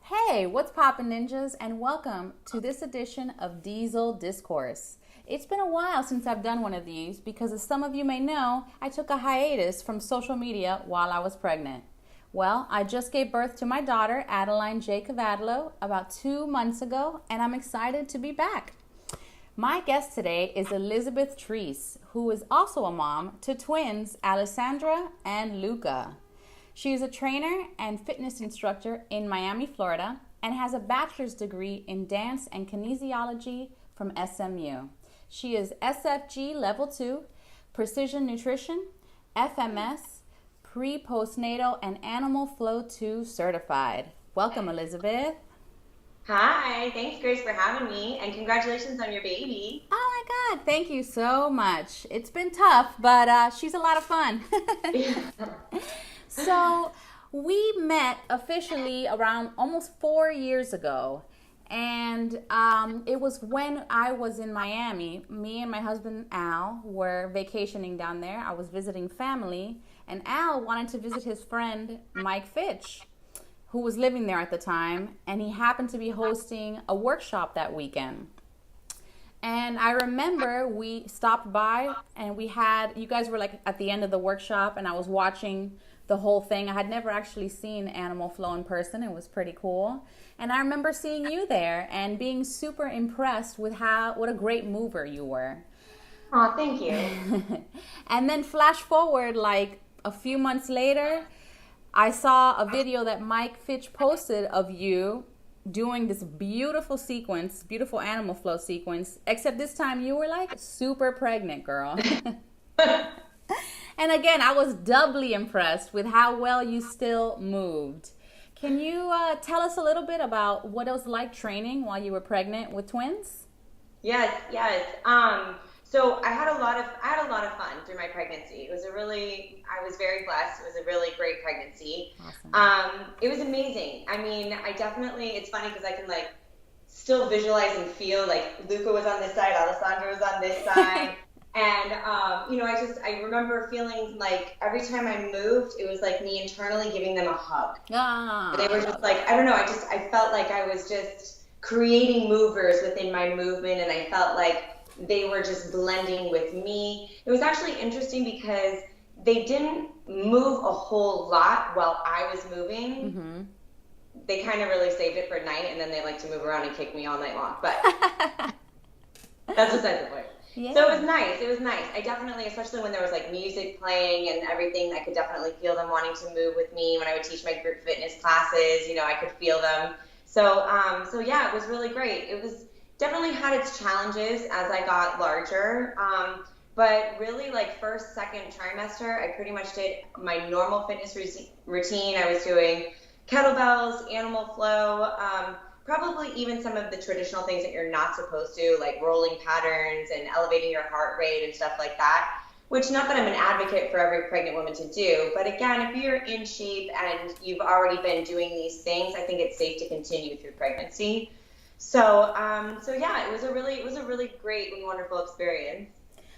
Hey, what's poppin' ninjas, and welcome to this edition of Diesel Discourse. It's been a while since I've done one of these because, as some of you may know, I took a hiatus from social media while I was pregnant. Well, I just gave birth to my daughter, Adeline J. Cavadlo, about 2 months ago, and I'm excited to be back. My guest today is Elizabeth Treese, who is also a mom to twins, Alessandra and Luca. She is a trainer and fitness instructor in Miami, Florida, and has a bachelor's degree in dance and kinesiology from SMU. She is SFG Level 2, Precision Nutrition, FMS, Pre-Postnatal, and Animal Flow 2 certified. Welcome, Elizabeth. Hi, thanks Grace for having me, and congratulations on your baby. Oh my God, thank you so much. It's been tough, but she's a lot of fun. So we met officially around almost 4 years ago. And it was when I was in Miami. Me and my husband Al were vacationing down there. I was visiting family, and Al wanted to visit his friend Mike Fitch, who was living there at the time, and he happened to be hosting a workshop that weekend. And I remember we stopped by and you guys were like at the end of the workshop, and I was watching the whole thing. I had never actually seen Animal Flow in person. It was pretty cool. And I remember seeing you there and being super impressed with what a great mover you were. Oh, thank you. And then flash forward like a few months later, I saw a video that Mike Fitch posted of you doing this beautiful sequence, beautiful Animal Flow sequence, except this time you were like super pregnant, girl. And again, I was doubly impressed with how well you still moved. Can you tell us a little bit about what it was like training while you were pregnant with twins? Yes, yes. So I had a lot of fun through my pregnancy. I was very blessed. It was a really great pregnancy. Awesome. It was amazing. I mean, it's funny because I can like still visualize and feel like Luca was on this side, Alessandra was on this side. And, I remember feeling like every time I moved, it was like me internally giving them a hug. They were just like, I don't know, I felt like I was just creating movers within my movement, and I felt like they were just blending with me. It was actually interesting because they didn't move a whole lot while I was moving. Mm-hmm. They kind of really saved it for night, and then they like to move around and kick me all night long. But that's besides the point. Yeah. So it was nice. It was nice. I definitely, especially when there was like music playing and everything, I could definitely feel them wanting to move with me. When I would teach my group fitness classes, I could feel them. So yeah, it was really great. It was definitely had its challenges as I got larger. But really like first, second trimester, I pretty much did my normal fitness routine. I was doing kettlebells, animal flow, probably even some of the traditional things that you're not supposed to, like rolling patterns and elevating your heart rate and stuff like that, which not that I'm an advocate for every pregnant woman to do, but again, if you're in shape and you've already been doing these things, I think it's safe to continue through pregnancy. So yeah, it was a really great and wonderful experience.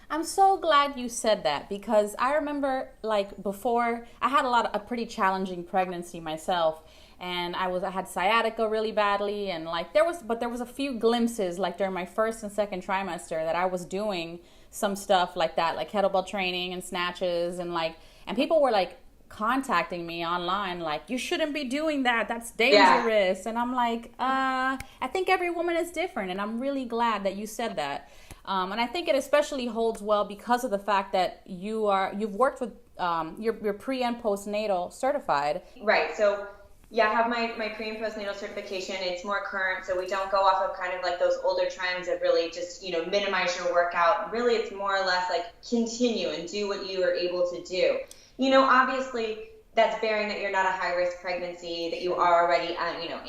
I'm so glad you said that, because I remember like before I had a pretty challenging pregnancy myself, and I had sciatica really badly, and like there was a few glimpses like during my first and second trimester that I was doing some stuff like that, like kettlebell training and snatches, and people were like contacting me online like, you shouldn't be doing that's dangerous. Yeah. And I'm like, I think every woman is different, and I'm really glad that you said that. And I think it especially holds well because of the fact that you've worked with you're pre and postnatal certified. Right. So yeah, I have my pre and postnatal certification. It's more current, so we don't go off of kind of like those older trends of really just, minimize your workout. Really, it's more or less like continue and do what you are able to do. Obviously that's bearing that you're not a high risk pregnancy, that you are already,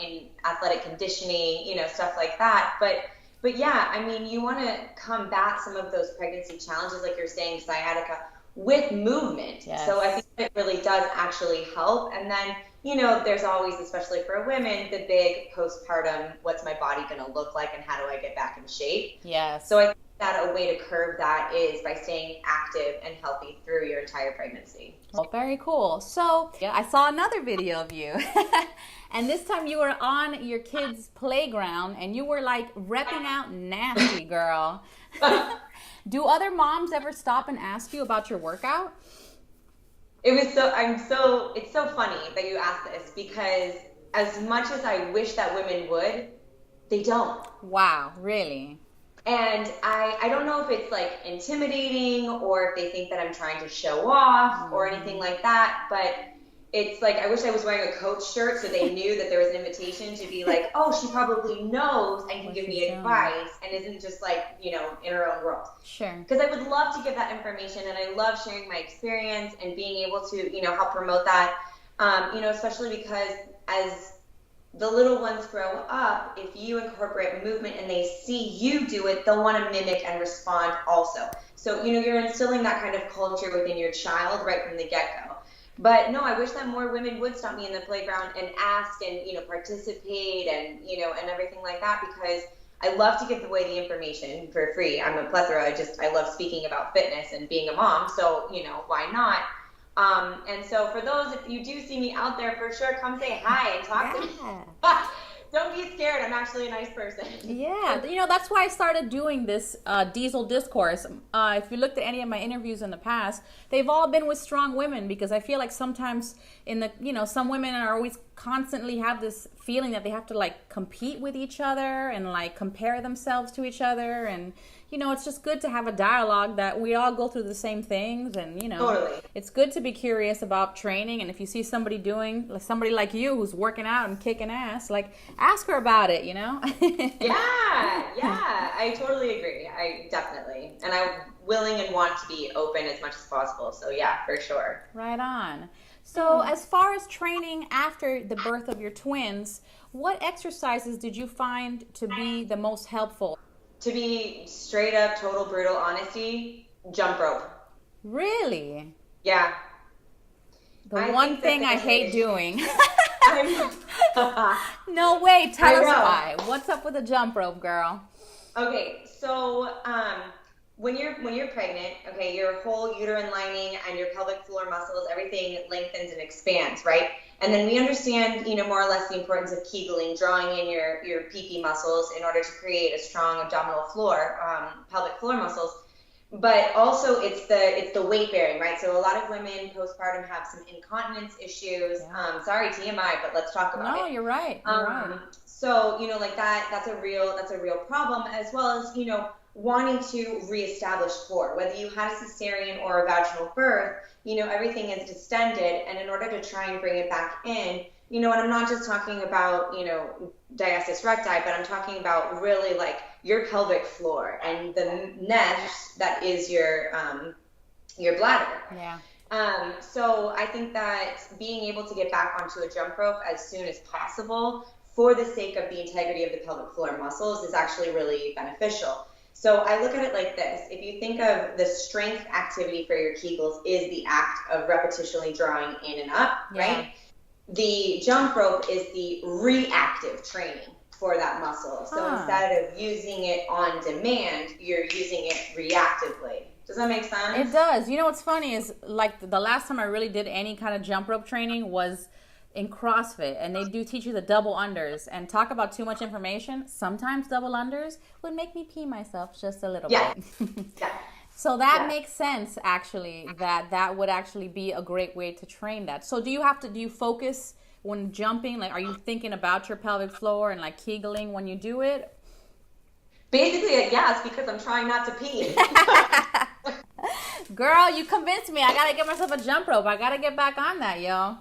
in athletic conditioning, stuff like that. But yeah, I mean, you want to combat some of those pregnancy challenges, like you're saying, sciatica, with movement. Yes. So I think it really does actually help. And then, there's always, especially for women, the big postpartum, what's my body going to look like and how do I get back in shape? Yes. So that a way to curb that is by staying active and healthy through your entire pregnancy. Well, very cool. So yeah, I saw another video of you. And this time you were on your kids' playground and you were like repping out nasty, girl. Do other moms ever stop and ask you about your workout? It's so funny that you asked this because as much as I wish that women would, they don't. Wow, really? And I don't know if it's like intimidating or if they think that I'm trying to show off or anything like that, but it's like I wish I was wearing a Coach shirt so they knew that there was an invitation to be like, oh, she probably knows and can give me advice and isn't just like, in her own world. Sure. Because I would love to give that information and I love sharing my experience and being able to, help promote that, especially because as the little ones grow up, if you incorporate movement and they see you do it, they'll want to mimic and respond also. So, you're instilling that kind of culture within your child right from the get-go. But no, I wish that more women would stop me in the playground and ask and, participate and, and everything like that because I love to give away the information for free. I'm a plethora. I love speaking about fitness and being a mom. So, why not? And so for those, if you do see me out there, for sure, come say hi and talk to me. Don't be scared. I'm actually a nice person. Yeah. That's why I started doing this Diesel Discourse. If you looked at any of my interviews in the past, they've all been with strong women because I feel like sometimes some women are always constantly have this feeling that they have to like compete with each other and like compare themselves to each other. And, it's just good to have a dialogue that we all go through the same things. And, Totally. It's good to be curious about training. And if you see somebody somebody like you who's working out and kicking ass, like ask her about it, Yeah, I totally agree. I definitely. And I'm willing and want to be open as much as possible. So yeah, for sure. Right on. So as far as training after the birth of your twins, what exercises did you find to be the most helpful? To be straight up, total brutal honesty, jump rope. Really? Yeah. The one thing I hate doing. No way. Tell us why. What's up with the jump rope, girl? Okay, so when you're pregnant, okay, your whole uterine lining and your pelvic floor muscles, everything lengthens and expands, right? And then we understand, more or less the importance of Kegling, drawing in your PP muscles in order to create a strong abdominal floor, pelvic floor muscles. But also it's the weight bearing, right? So a lot of women postpartum have some incontinence issues. Yeah. Sorry, TMI, but let's talk about it. No, you're right. You're right. So, like that's a real problem, as well as, wanting to reestablish core, whether you had a cesarean or a vaginal birth, everything is distended. And in order to try and bring it back in, and I'm not just talking about, diastasis recti, but I'm talking about really like your pelvic floor and the mesh that is your bladder. Yeah. So I think that being able to get back onto a jump rope as soon as possible for the sake of the integrity of the pelvic floor muscles is actually really beneficial. So I look at it like this. If you think of the strength activity for your Kegels is the act of repetitionally drawing in and up, right? The jump rope is the reactive training for that muscle. So instead of using it on demand, you're using it reactively. Does that make sense? It does. What's funny is like the last time I really did any kind of jump rope training was in CrossFit, and they do teach you the double unders. And talk about too much information. Sometimes double unders would make me pee myself just a little bit. Yeah. So that makes sense, actually, that would actually be a great way to train that. So do you focus when jumping? Like, are you thinking about your pelvic floor and like Kegling when you do it? Basically, yes, because I'm trying not to pee. Girl, you convinced me. I got to get myself a jump rope. I got to get back on that, yo.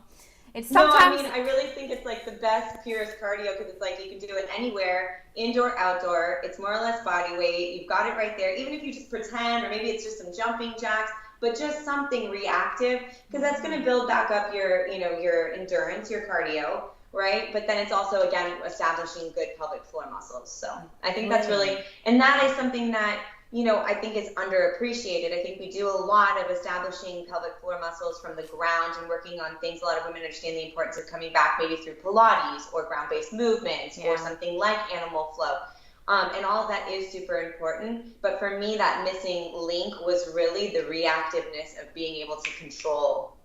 It's sometimes... No, I really think it's like the best, purest cardio because it's like you can do it anywhere, indoor, outdoor. It's more or less body weight. You've got it right there. Even if you just pretend, or maybe it's just some jumping jacks, but just something reactive because that's going to build back up your endurance, your cardio, right? But then it's also, again, establishing good pelvic floor muscles. So I think that's really, and that is something that, I think is underappreciated. I think we do a lot of establishing pelvic floor muscles from the ground and working on things. A lot of women understand the importance of coming back maybe through Pilates or ground-based movements or something like animal flow. And all of that is super important. But for me, that missing link was really the reactiveness of being able to control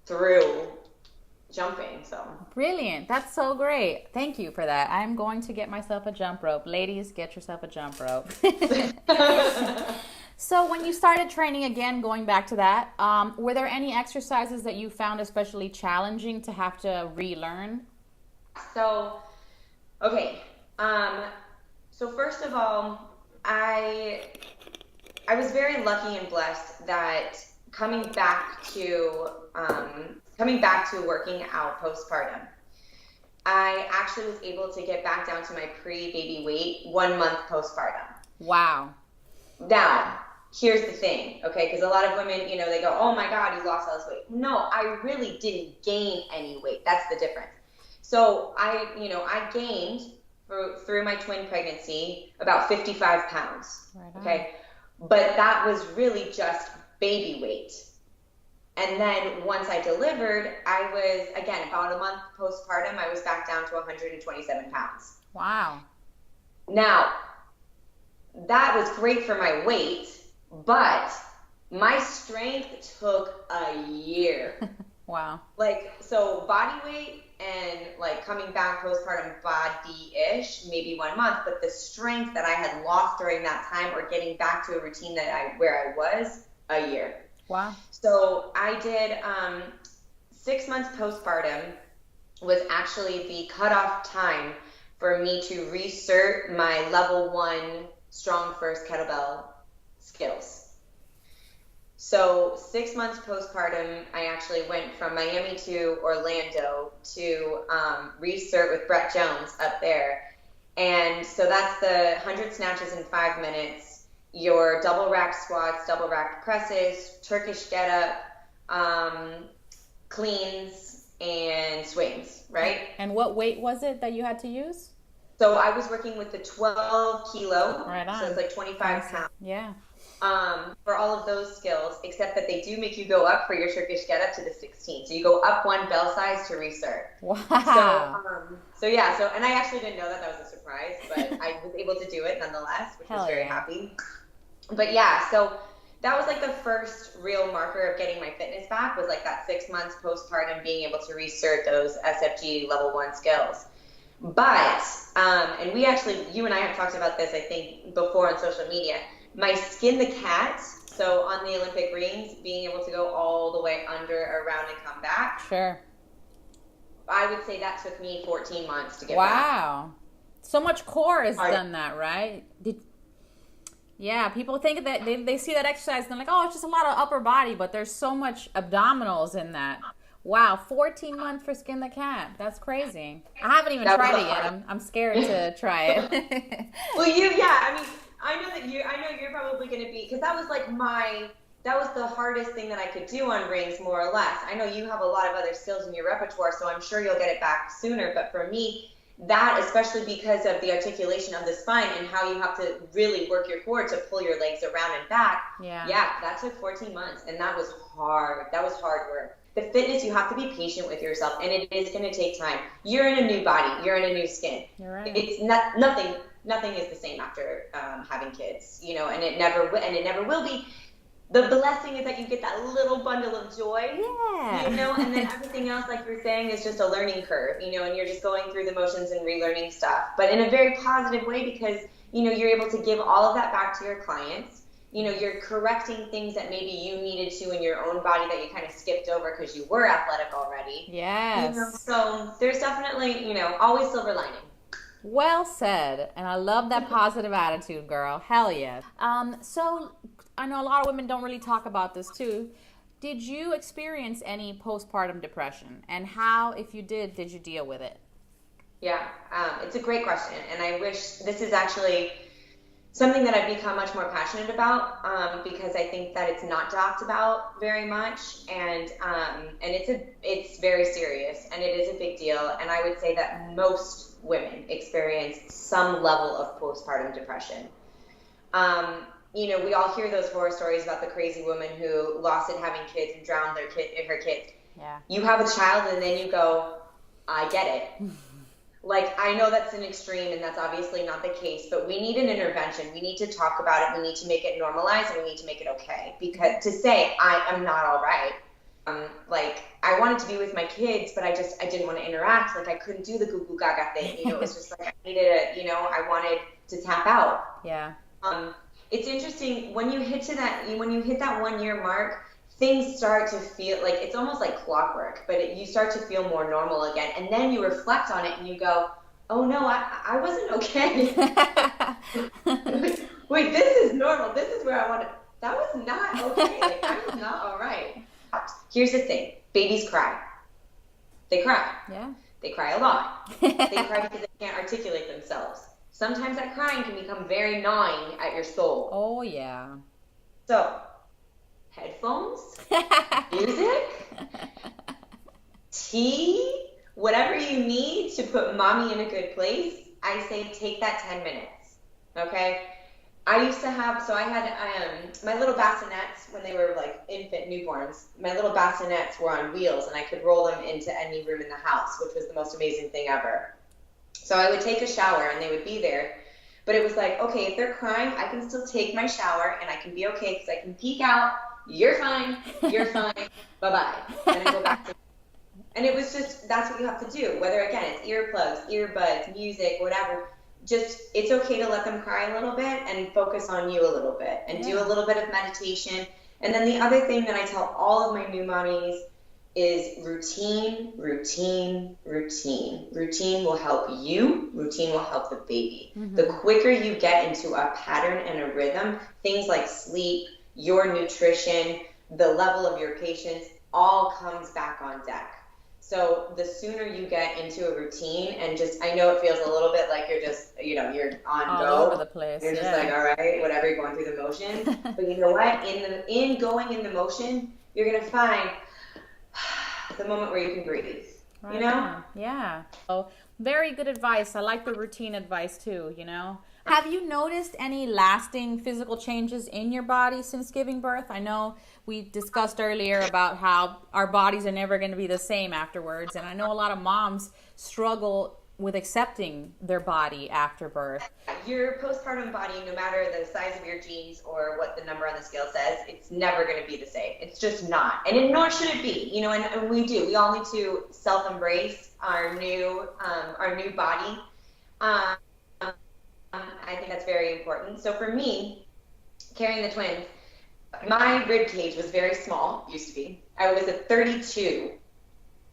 through jumping. So brilliant. That's so great. Thank you for that. I'm going to get myself a jump rope. Ladies, get yourself a jump rope. So when you started training again, going back to that, were there any exercises that you found especially challenging to have to relearn? So, okay. So first of all, I was very lucky and blessed that coming back to working out postpartum, I actually was able to get back down to my pre-baby weight 1 month postpartum. Wow. Now, here's the thing, okay? Because a lot of women, you know, they go, "Oh my God, you lost all this weight." No, I really didn't gain any weight. That's the difference. So I gained through my twin pregnancy about 55 pounds. Right on. Okay. But that was really just baby weight. And then once I delivered, I was, again, about a month postpartum, I was back down to 127 pounds. Wow. Now, that was great for my weight, but my strength took a year. Wow. Like, so body weight and like coming back postpartum body-ish, maybe 1 month, but the strength that I had lost during that time or getting back to a routine where I was, a year. Wow. So I did 6 months postpartum was actually the cutoff time for me to reinsert my level 1 strong first kettlebell skills. So 6 months postpartum, I actually went from Miami to Orlando to reinsert with Brett Jones up there. And so that's the 100 snatches in 5 minutes, your double rack squats, double rack presses, Turkish get up, cleans, and swings, right? And what weight was it that you had to use? So I was working with the 12 kilo, right on. So it's like 25 pounds. Yeah. For all of those skills, except that they do make you go up for your Turkish get up to the 16. So you go up 1 bell size to reinsert. Wow. So and I actually didn't know that. That was a surprise, but I was able to do it nonetheless, which was very happy. But yeah, so that was like the first real marker of getting my fitness back, was like that 6 months postpartum being able to reinsert those SFG level 1 skills. But, and you and I have talked about this, I think, before on social media, my skin the cat, so on the Olympic rings, being able to go all the way under, around, and come back. Sure. I would say that took me 14 months to get back. Wow. So much core has done that, right? Yeah, people think that they see that exercise and they're like, oh, it's just a lot of upper body, but there's so much abdominals in that. Wow, 14 months for skin the cat. That's crazy. I haven't even tried it yet. I'm scared to try it. Well, I know you're probably going to be, because that was the hardest thing that I could do on rings, more or less. I know you have a lot of other skills in your repertoire, so I'm sure you'll get it back sooner. But for me, that, especially because of the articulation of the spine and how you have to really work your core to pull your legs around and back. Yeah, that took 14 months, and that was hard. That was hard work. The fitness, you have to be patient with yourself, and it is going to take time. You're in a new body. You're in a new skin. You're right. It's nothing is the same after having kids, and it never will be. The blessing is that you get that little bundle of joy, and then everything else, like you're saying, is just a learning curve, and you're just going through the motions and relearning stuff, but in a very positive way, because, you're able to give all of that back to your clients. You're correcting things that maybe you needed to in your own body that you kind of skipped over because you were athletic already. Yes. So there's definitely, always silver lining. Well said. And I love that positive attitude, girl. Hell yeah. So I know a lot of women don't really talk about this too. Did you experience any postpartum depression? And how, if you did you deal with it? Yeah, it's a great question. And I wish this is actually something that I've become much more passionate about, because I think that it's not talked about very much, and it's very serious, and it is a big deal. And I would say that most women experience some level of postpartum depression. We all hear those horror stories about the crazy woman who lost it having kids and drowned her kids. Yeah. You have a child and then you go, I get it. like, I know that's an extreme and that's obviously not the case, but we need an intervention. We need to talk about it. We need to make it normalized and we need to make it okay. Because to say I am not all right, like, I wanted to be with my kids, but I didn't want to interact. Like, I couldn't do the goo goo gaga thing. You know, it was just like, I needed I wanted to tap out. Yeah. It's interesting when you hit that 1 year mark, things start to feel like it's almost like clockwork, but you start to feel more normal again. And then you reflect on it and you go, oh no, I wasn't okay. Wait, this is normal. This is where I want to, that was not okay. Like, I was not all right. Here's the thing. Babies cry. They cry. Yeah. They cry a lot. They cry because they can't articulate themselves. Sometimes that crying can become very gnawing at your soul. Oh, yeah. So, headphones, music, tea, whatever you need to put mommy in a good place, I say take that 10 minutes, okay? I used to have, so I had my little bassinets when they were like infant newborns, my little bassinets were on wheels and I could roll them into any room in the house, which was the most amazing thing ever. So I would take a shower and they would be there. But it was like, okay, if they're crying, I can still take my shower and I can be okay because I can peek out. You're fine. Bye-bye. And I go back to. And it was just, that's what you have to do. Whether, again, it's earplugs, earbuds, music, whatever. Just, it's okay to let them cry a little bit and focus on you a little bit and do a little bit of meditation. And then the other thing that I tell all of my new mommies is routine. Routine will help you. Routine will help the baby. Mm-hmm. The quicker you get into a pattern and a rhythm, things like sleep, your nutrition, the level of your patience, all comes back on deck. So the sooner you get into a routine and just, I know it feels a little bit like you're just, you're on all go. Over the place. You're just like, all right, whatever, you're going through the motions. But you know what? In going in the motion, you're going to find the moment where you can breathe, right, you know? On. Yeah. Oh, very good advice. I like the routine advice too, Have you noticed any lasting physical changes in your body since giving birth? I know we discussed earlier about how our bodies are never going to be the same afterwards. And I know a lot of moms struggle with accepting their body after birth. Your postpartum body, no matter the size of your jeans or what the number on the scale says, it's never going to be the same. It's just not. And nor should it be, and we all need to self-embrace our new body. I think that's very important. So for me, carrying the twins, my rib cage was very small, used to be. I was at 32,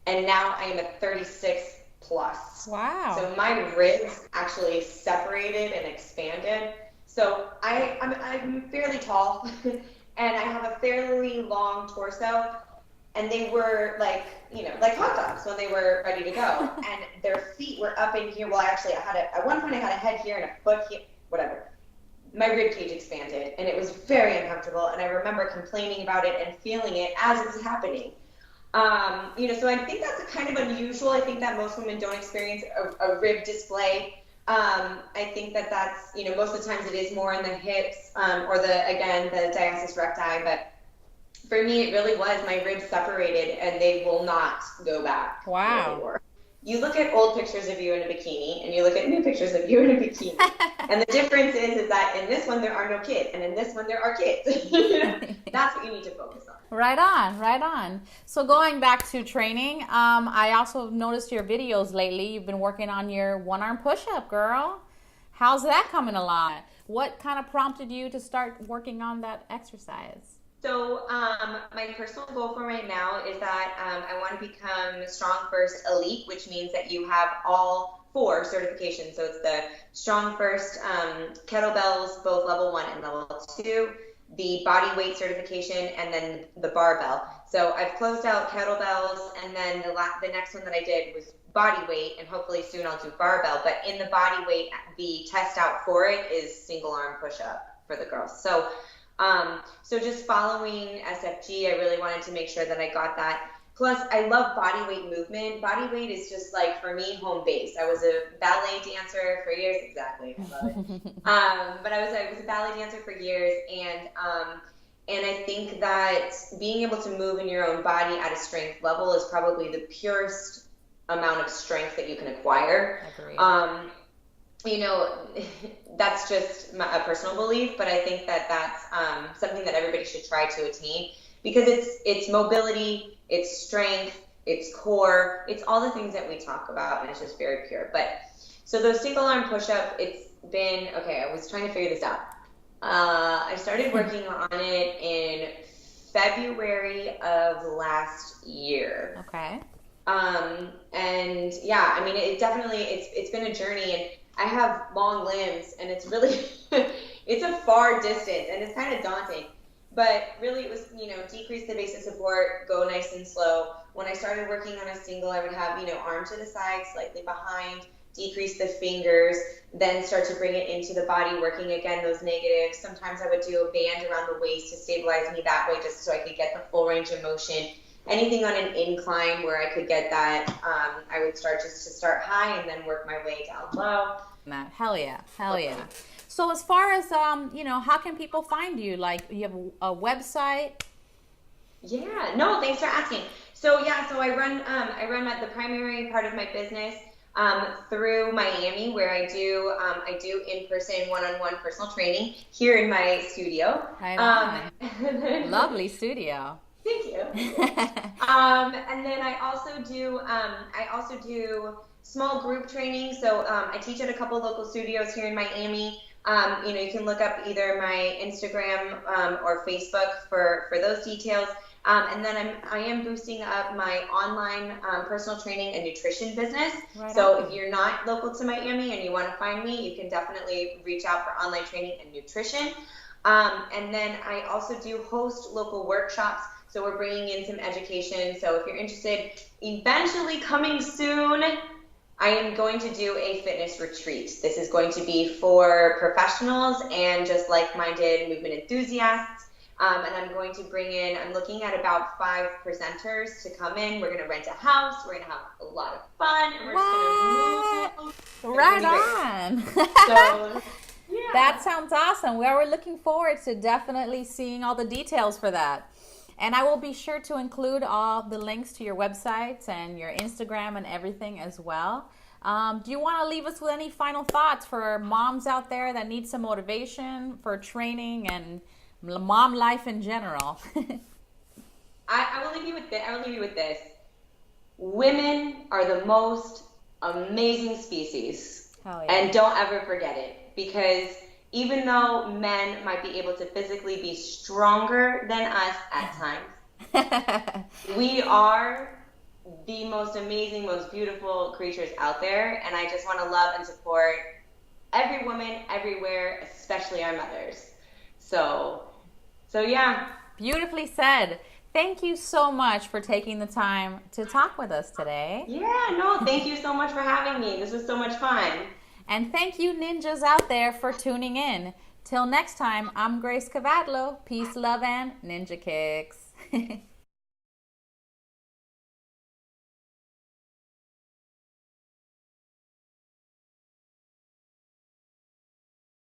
and now I am at 36 plus. Wow. So my ribs actually separated and expanded. So I'm fairly tall, and I have a fairly long torso, and they were like hot dogs when they were ready to go. And their feet were up in here. Well, actually, at one point I had a head here and a foot here, whatever. My rib cage expanded, and it was very uncomfortable. And I remember complaining about it and feeling it as it was happening. So I think that's kind of unusual. I think that most women don't experience a rib display. I think that's, most of the times it is more in the hips, or the diastasis recti, but for me, it really was. My ribs separated, and they will not go back. Wow. You look at old pictures of you in a bikini, and you look at new pictures of you in a bikini. And the difference is that in this one, there are no kids, and in this one, there are kids. That's what you need to focus on. Right on. So going back to training, I also noticed your videos lately. You've been working on your one-arm push-up, girl. How's that coming along? What kind of prompted you to start working on that exercise? So my personal goal for right now is that I want to become Strong First Elite, which means that you have all 4 certifications. So it's the Strong First kettlebells, both level 1 and level 2, the body weight certification, and then the barbell. So I've closed out kettlebells, and then the next one that I did was body weight, and hopefully soon I'll do barbell. But in the body weight, the test out for it is single arm push-up for the girls. So just following SFG, I really wanted to make sure that I got that. Plus, I love body weight movement. Body weight is just like, for me, home base. I was a ballet dancer for years. Exactly. I love it. But I was a ballet dancer for years. And I think that being able to move in your own body at a strength level is probably the purest amount of strength that you can acquire. Agreed. You know, that's just a personal belief, but I think that that's something that everybody should try to attain, because it's mobility, it's strength, it's core, it's all the things that we talk about, and it's just very pure. But so those single arm push-up, it's been, okay, I was trying to figure this out. I started working on it in February of last year. Okay. And yeah, I mean, it definitely, it's been a journey, and I have long limbs, and it's really, it's a far distance, and it's kind of daunting. But really, it was, you know, decrease the base of support, go nice and slow. When I started working on a single, I would have, you know, arm to the side, slightly behind, decrease the fingers, then start to bring it into the body, working again those negatives. Sometimes I would do a band around the waist to stabilize me that way, just so I could get the full range of motion. Anything on an incline where I could get that, I would start just to start high and then work my way down low. Hell yeah. So as far as, you know, how can people find you? Like, you have a website? Yeah, no, thanks for asking. So yeah, so I run at the primary part of my business through Miami, where I do in-person, one-on-one personal training here in my studio. Right on. Lovely studio. Thank you. And then I also do small group training. So I teach at a couple local studios here in Miami. You know, you can look up either my Instagram or Facebook for those details. And then I am boosting up my online personal training and nutrition business. Right so on. if you're not local to Miami and you want to find me, you can definitely reach out for online training and nutrition. And then I also do host local workshops. So we're bringing in some education. So if you're interested, eventually coming soon, I am going to do a fitness retreat. This is going to be for professionals and just like-minded movement enthusiasts. And I'm going to I'm looking at about 5 presenters to come in. We're going to rent a house. We're going to have a lot of fun. And we're just going to move. Right on. So, yeah. That sounds awesome. We're looking forward to definitely seeing all the details for that. And I will be sure to include all the links to your websites and your Instagram and everything as well. Do you want to leave us with any final thoughts for moms out there that need some motivation for training and mom life in general? I will leave you with this. Women are the most amazing species. Hell yeah. And don't ever forget it, because even though men might be able to physically be stronger than us at times, we are the most amazing, most beautiful creatures out there. And I just want to love and support every woman everywhere, especially our mothers. So yeah. Beautifully said. Thank you so much for taking the time to talk with us today. Yeah, no, thank you so much for having me. This was so much fun. And thank you, ninjas out there, for tuning in. Till next time, I'm Grace Cavadlo. Peace, love, and ninja kicks.